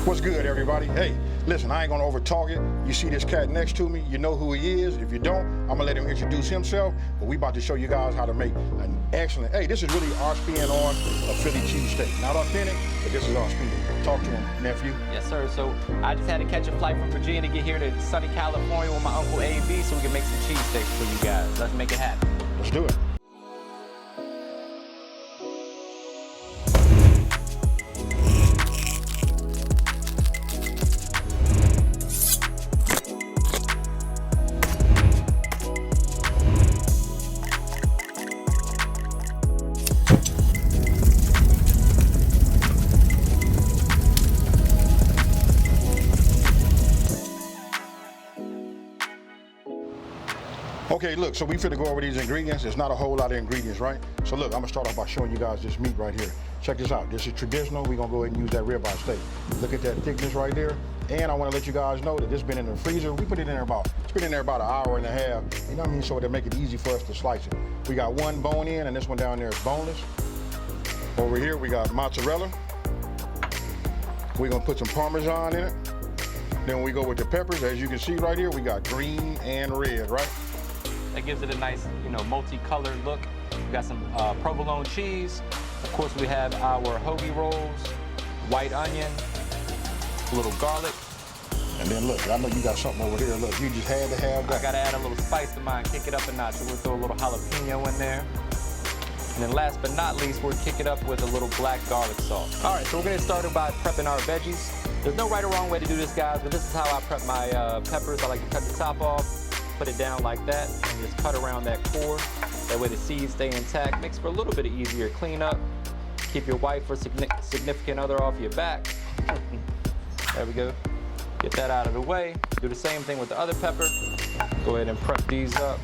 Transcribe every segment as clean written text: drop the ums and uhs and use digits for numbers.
What's good, everybody? Hey, listen, I ain't gonna over talk it. You see this cat next to me, you know who he is. If you don't, I'm gonna let him introduce himself, but we about to show you guys how to make an excellent, hey, this is really our spin on a Philly cheesesteak. Not authentic, but this is our spin. Talk to him, nephew. Yes, sir. So I just had to catch a flight from Virginia to get here to sunny California with my Uncle AB so we can make some cheesesteaks for you guys. Let's make it happen. Let's do it. Okay, look, so we finna go over these ingredients. There's not a whole lot of ingredients, right? So look, I'm gonna start off by showing you guys this meat right here. Check this out. This is traditional. We're gonna go ahead and use that ribeye steak. Look at that thickness right there. And I wanna let you guys know that this been in the freezer. We put it in there it's been in there about an hour and a half. You know what I mean? So it'll make it easy for us to slice it. We got one bone in and this one down there is boneless. Over here, we got mozzarella. We're gonna put some Parmesan in it. Then we go with the peppers. As you can see right here, we got green and red, right? That gives it a nice, multicolored look. We got some provolone cheese. Of course, we have our hoagie rolls, white onion, a little garlic. And then look, I know you got something over here. Look, you just had to have that. I gotta add a little spice to mine, kick it up a notch. So we'll throw a little jalapeno in there. And then last but not least, we'll kick it up with a little black garlic salt. All right, so we're gonna start by prepping our veggies. There's no right or wrong way to do this, guys, but this is how I prep my peppers. I like to cut the top off, put it down like that, and just cut around that core. That way the seeds stay intact. Makes for a little bit easier cleanup. Keep your wife or significant other off your back. There we go. Get that out of the way. Do the same thing with the other pepper. Go ahead and prep these up.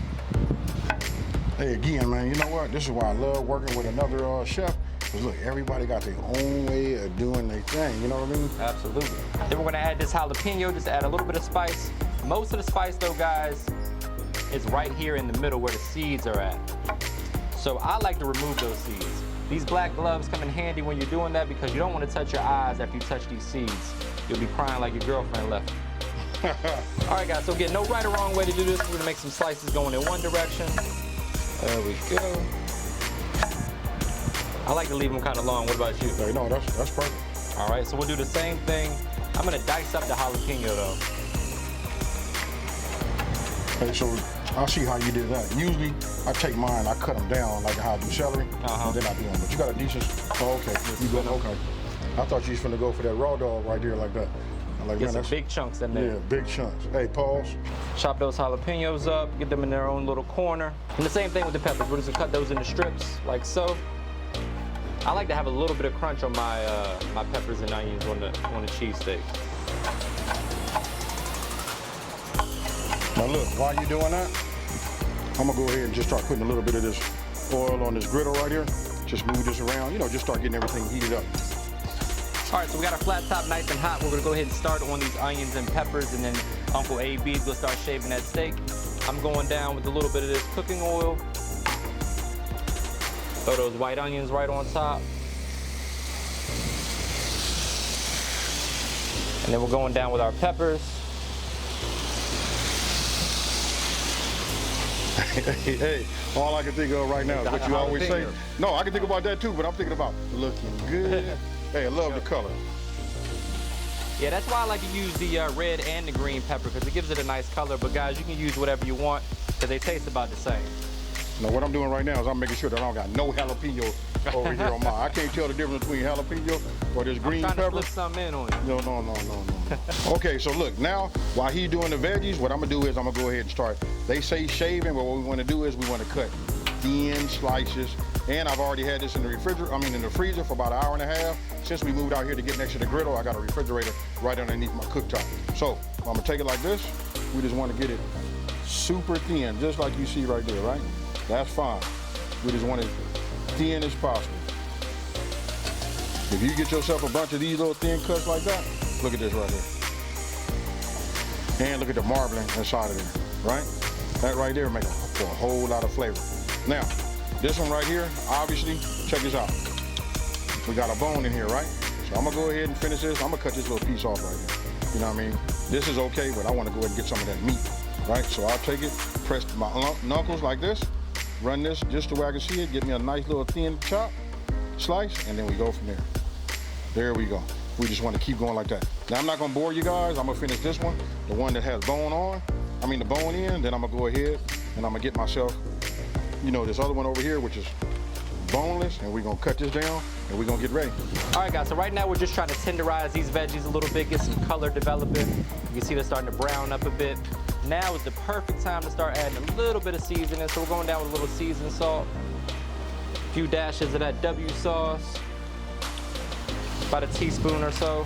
Hey, again, man, you know what? This is why I love working with another chef. Because look, everybody got their own way of doing their thing, you know what I mean? Absolutely. Then we're gonna add this jalapeno, just add a little bit of spice. Most of the spice though, guys, is right here in the middle where the seeds are at. So I like to remove those seeds. These black gloves come in handy when you're doing that because you don't want to touch your eyes after you touch these seeds. You'll be crying like your girlfriend left you. All right, guys, so again, no right or wrong way to do this. We're gonna make some slices going in one direction. There we go. I like to leave them kind of long. What about you? Hey, no, that's perfect. All right, so we'll do the same thing. I'm gonna dice up the jalapeno though. Hey, so I'll see how you did that. Usually, I take mine, I cut them down like how I do celery, and then I do them. But you got a decent, oh, okay, you go, okay. I thought you was finna go for that raw dog right there like that. I'm like, Get man, some big chunks in there. Yeah, big chunks. Hey, pause. Chop those jalapenos up, get them in their own little corner. And the same thing with the peppers. We're just gonna cut those into strips, like so. I like to have a little bit of crunch on my my peppers and onions on the cheesesteak. Now look, while you're doing that, I'm gonna go ahead and just start putting a little bit of this oil on this griddle right here. Just move this around, just start getting everything heated up. All right, so we got our flat top nice and hot. We're gonna go ahead and start on these onions and peppers, and then Uncle AB's gonna start shaving that steak. I'm going down with a little bit of this cooking oil. Throw those white onions right on top. And then we're going down with our peppers. Hey, all I can think of right now is what you always say. No, I can think about that too, but I'm thinking about looking good. Hey, I love the color. Yeah, that's why I like to use the red and the green pepper because it gives it a nice color. But guys, you can use whatever you want because they taste about the same. Now, what I'm doing right now is I'm making sure that I don't got no jalapeno over here on mine. I can't tell the difference between jalapeno or this green pepper. I'm trying to flip something in on you. No. Okay, so look, now, while he's doing the veggies, what I'm gonna do is I'm gonna go ahead and start. They say shaving, but what we wanna do is we wanna cut thin slices. And I've already had this in the in the freezer for about an hour and a half. Since we moved out here to get next to the griddle, I got a refrigerator right underneath my cooktop. So I'm gonna take it like this. We just wanna get it super thin, just like you see right there, right? That's fine. We just want it thin as possible. If you get yourself a bunch of these little thin cuts like that, look at this right here. And look at the marbling inside of there, right? That right there makes for a whole lot of flavor. Now, this one right here, obviously, check this out. We got a bone in here, right? So I'm gonna go ahead and finish this. I'm gonna cut this little piece off right here. You know what I mean? This is okay, but I wanna go ahead and get some of that meat, right? So I'll take it, press my knuckles like this, run this just the way I can see it, get me a nice little thin chop, slice, and then we go from there. There we go. We just wanna keep going like that. Now I'm not gonna bore you guys. I'm gonna finish this one, the one that has bone on, the bone in, then I'm gonna go ahead and I'm gonna get myself, you know, this other one over here, which is boneless, and we're gonna cut this down and we're gonna get ready. All right, guys, so right now we're just trying to tenderize these veggies a little bit, get some color developing. You can see they're starting to brown up a bit. Now is the perfect time to start adding a little bit of seasoning. So we're going down with a little seasoned salt, a few dashes of that W sauce, about a teaspoon or so,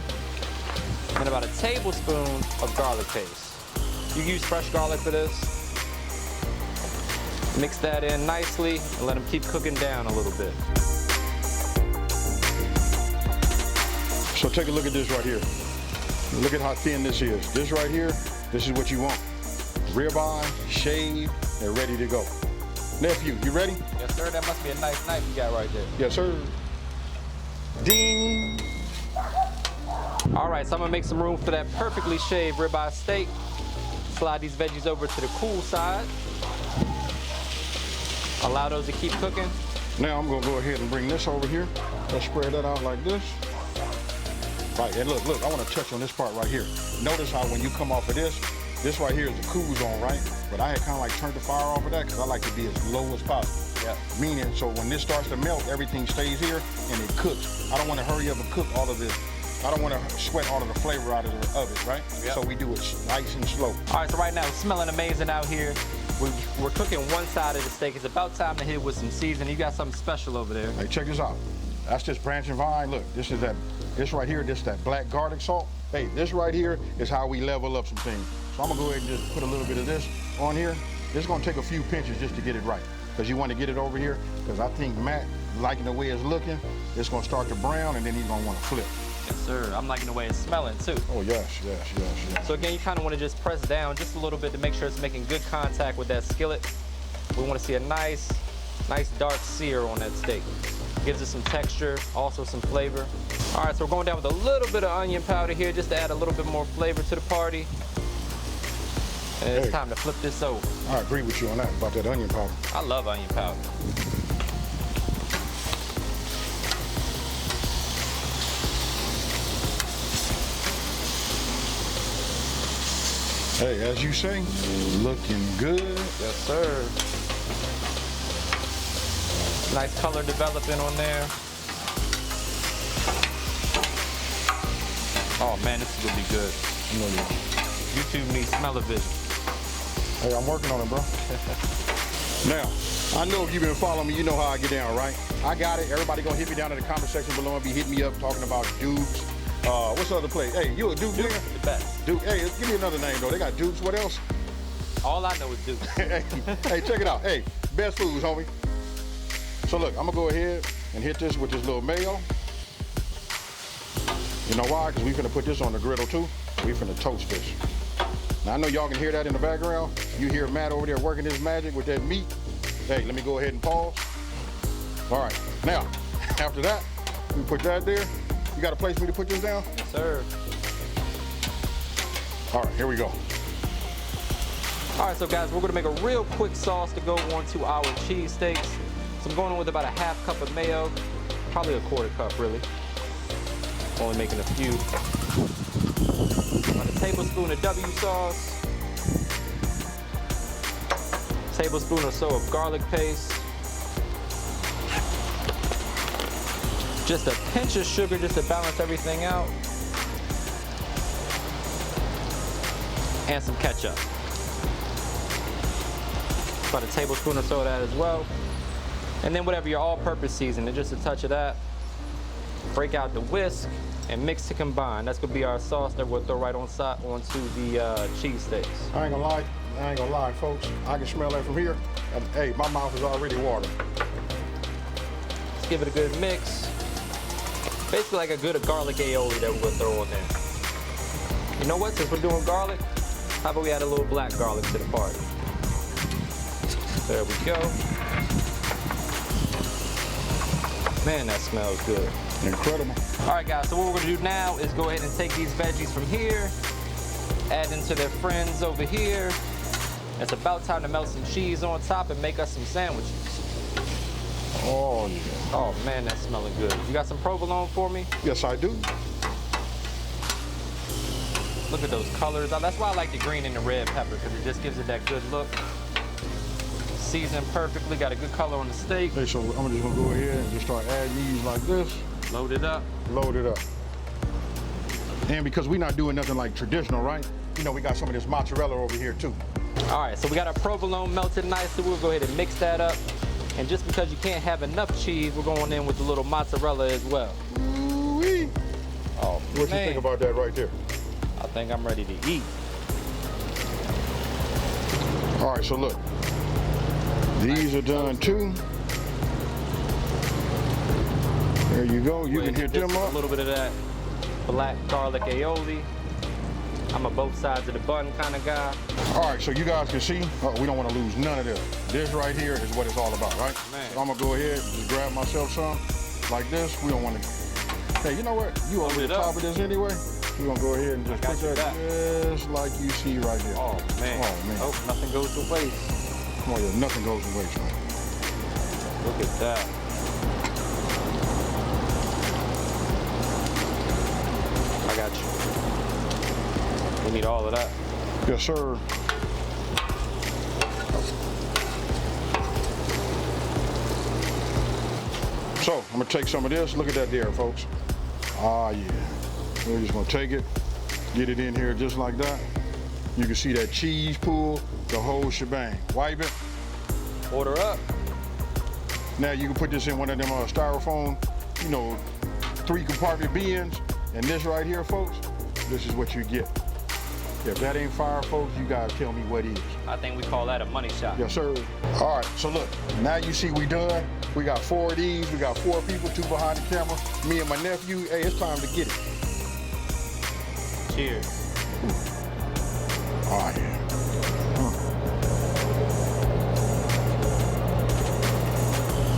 and about a tablespoon of garlic paste. You use fresh garlic for this. Mix that in nicely and let them keep cooking down a little bit. So take a look at this right here. Look at how thin this is. This right here, this is what you want. Ribeye, shaved, and ready to go. Nephew, you ready? Yes, sir. That must be a nice knife you got right there. Yes, sir. Ding. All right, so I'm gonna make some room for that perfectly shaved ribeye steak. Slide these veggies over to the cool side. Allow those to keep cooking. Now I'm gonna go ahead and bring this over here. Let's spread that out like this. Right, and look, I wanna touch on this part right here. Notice how when you come off of this right here is the cool zone, right? But I had kind of like turned the fire off of that because I like to be as low as possible. Yep. Meaning, so when this starts to melt, everything stays here and it cooks. I don't wanna hurry up and cook all of this. I don't want to sweat all of the flavor out of it, right? Yep. So we do it nice and slow. All right, so right now it's smelling amazing out here. We're cooking one side of the steak. It's about time to hit with some seasoning. You got something special over there. Hey, check this out. That's just branch and vine. Look, this right here, this is that black garlic salt. Hey, this right here is how we level up some things. So I'm gonna go ahead and just put a little bit of this on here. This is gonna take a few pinches just to get it right. Because you want to get it over here, because I think Matt, liking the way it's looking, it's gonna start to brown and then he's gonna want to flip. Yes, sir. I'm liking the way it's smelling too. Oh, yes. So again, you kind of want to just press down just a little bit to make sure it's making good contact with that skillet. We want to see a nice dark sear on that steak. Gives it some texture, also some flavor. All right, so we're going down with a little bit of onion powder here just to add a little bit more flavor to the party. And it's time to flip this over. I agree with you on that, about that onion powder. I love onion powder. Hey, as you say, looking good. Yes, sir. Nice color developing on there. Oh man, this is gonna be good. YouTube needs smell-o-vision. Hey, I'm working on it, bro. Now, I know if you've been following me, you know how I get down, right? I got it. Everybody gonna hit me down in the comment section below and be hitting me up talking about Dukes. What's the other place? Hey, you a Duke player? The best. Duke. Hey, give me another name though. They got Dukes. What else? All I know is Duke. Hey, check it out. Hey, best foods, homie. So look, I'm gonna go ahead and hit this with this little mayo. You know why? Because we finna put this on the griddle too. We finna toast this. Now I know y'all can hear that in the background. You hear Matt over there working his magic with that meat. Hey, let me go ahead and pause. All right, now, after that, we put that there. You got a place for me to put this down? Yes, sir. All right, here we go. All right, so guys, we're gonna make a real quick sauce to go onto our cheese steaks. So I'm going in with about a ½ cup of mayo, probably a ¼ cup, really. Only making a few. About a tablespoon of W sauce. Tablespoon or so of garlic paste. Just a pinch of sugar just to balance everything out. And some ketchup. About a tablespoon or so of that as well. And then whatever your all-purpose seasoning, just a touch of that. Break out the whisk and mix to combine. That's gonna be our sauce that we'll throw right onto the cheese steaks. I ain't gonna lie, folks. I can smell that from here. And hey, my mouth is already watering. Let's give it a good mix. Basically like a good garlic aioli that we're gonna throw on there. You know what, since we're doing garlic, how about we add a little black garlic to the party? There we go. Man, that smells good. Incredible. All right, guys, so what we're gonna do now is go ahead and take these veggies from here, add them to their friends over here. It's about time to melt some cheese on top and make us some sandwiches. Oh, yeah. Oh, man, that's smelling good. You got some provolone for me? Yes, I do. Look at those colors. That's why I like the green and the red pepper, because it just gives it that good look. Seasoned perfectly, got a good color on the steak. Hey, so I'm just gonna go ahead and just start adding these like this. Load it up. Load it up. And because we're not doing nothing like traditional, right? You know, we got some of this mozzarella over here too. All right, so we got our provolone melted nicely. We'll go ahead and mix that up. And just because you can't have enough cheese, we're going in with a little mozzarella as well. Ooh-wee. Oh, what you think about that right there? I think I'm ready to eat. All right, so look. These are done too. There you go. You can hit them up. A little bit of that black garlic aioli. I'm a both sides of the bun kind of guy. All right, so you guys can see, we don't want to lose none of this. This right here is what it's all about, right? Man. So I'm gonna go ahead and just grab myself some like this. We don't want to. Hey, you know what? You over the top of this anyway. We're gonna go ahead and just put that just like you see right here. Oh man. Oh man. Oh, nothing goes to waste. Oh yeah, nothing goes to waste, man. Look at that. I got you. We need all of that. Yes, sir. So I'm gonna take some of this. Look at that there, folks. Ah, yeah. We're just gonna take it, get it in here just like that. You can see that cheese pool, the whole shebang. Wipe it. Order up. Now you can put this in one of them styrofoam, you know, 3-compartment bins. And this right here, folks, this is what you get. If that ain't fire, folks, you guys tell me what is. I think we call that a money shot. Yes, sir. All right, so look, now you see we done. We got 4 of these. We got 4 people, 2 behind the camera. Me and my nephew. Hey, it's time to get it. Cheers. Oh, yeah.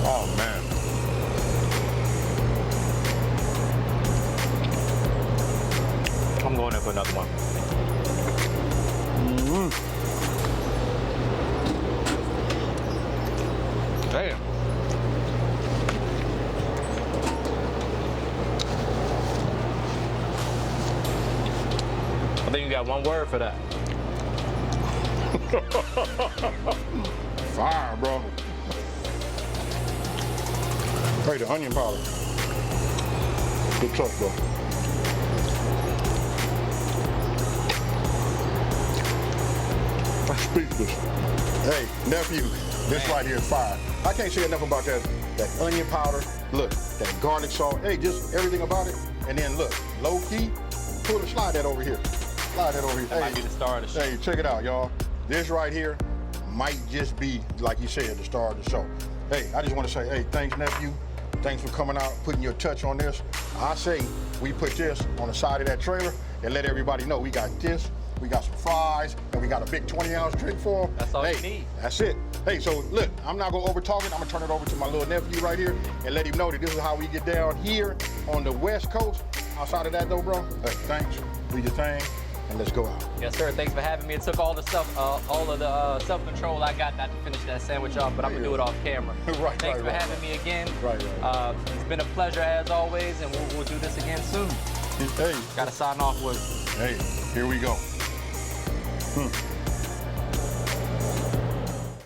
Oh, man. I'm going in for another one. Damn. I think you got one word for that. Fire, bro. Hey, the onion powder. Good touch, bro. I'm speechless. Hey, nephew, this right here is fire. I can't say enough about that onion powder. Look, that garlic salt. Hey, just everything about it. And then look, low key, slide that over here. Slide that over here. That might be the star of the show. Hey, check it out, y'all. This right here might just be, like you said, the star of the show. Hey, I just want to say, hey, thanks, nephew. Thanks for coming out, putting your touch on this. I say we put this on the side of that trailer and let everybody know we got this. We got some fries, and we got a big 20-ounce drink for them. That's all you need. That's it. Hey, so look, I'm not gonna over-talk it. I'm gonna turn it over to my little nephew right here and let him know that this is how we get down here on the West Coast. Outside of that though, bro, hey, thanks. Do your thing, and let's go out. Yes, sir. Thanks for having me. It took all the self-control I got not to finish that sandwich off, but I'm gonna do it off camera. Right, Thanks for having me again. Right. It's been a pleasure as always, and we'll do this again soon. Hey. Gotta sign off with. Hey, here we go.